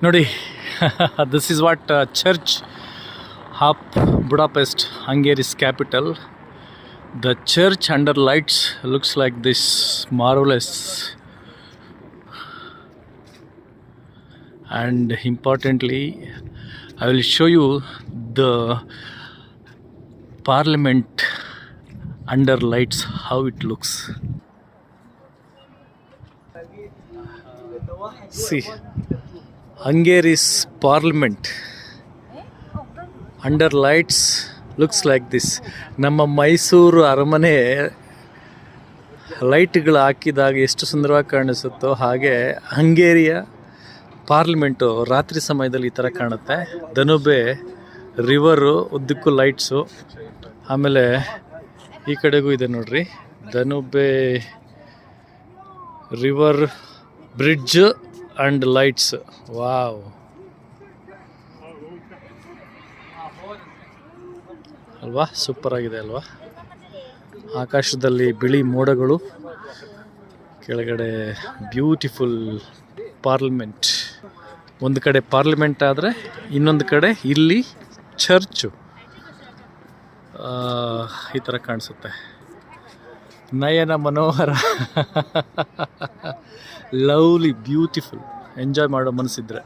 ನೋಡಿ this is what church of Budapest, Hungary's capital. The church under lights looks like this, marvelous. And importantly, I will show you the parliament under lights, how it looks. See, Hungary's parliament under lights looks like this. ನಮ್ಮ ಮೈಸೂರು ಅರಮನೆ ಲೈಟ್ಗಳು ಹಾಕಿದಾಗ ಎಷ್ಟು ಸುಂದರವಾಗಿ ಕಾಣಿಸುತ್ತೋ ಹಾಗೆ ಹಂಗೇರಿಯ parliament ರಾತ್ರಿ ಸಮಯದಲ್ಲಿ ಈ ಥರ ಕಾಣುತ್ತೆ. ದನುಬೆ ರಿವರು ಉದ್ದಕ್ಕೂ ಲೈಟ್ಸು, ಆಮೇಲೆ ಈ ಕಡೆಗೂ ಇದೆ ನೋಡ್ರಿ, Danube river bridge and lights. Wow, ಅಲ್ವಾ, ಸೂಪರ್ ಆಗಿದೆ ಅಲ್ವಾ. ಆಕಾಶದಲ್ಲಿ ಬಿಳಿ ಮೋಡಗಳು, ಕೆಳಗಡೆ ಬ್ಯೂಟಿಫುಲ್ ಪಾರ್ಲಿಮೆಂಟ್. ಒಂದು ಕಡೆ ಪಾರ್ಲಿಮೆಂಟ್ ಆದರೆ ಇನ್ನೊಂದು ಕಡೆ ಇಲ್ಲಿ ಚರ್ಚು ಈ ಥರ ಕಾಣಿಸುತ್ತೆ. ನಯನ ಮನೋಹರ, ಲವ್ಲಿ, ಬ್ಯೂಟಿಫುಲ್. ಎಂಜಾಯ್ ಮಾಡೋ ಮನಸ್ಸಿದ್ರೆ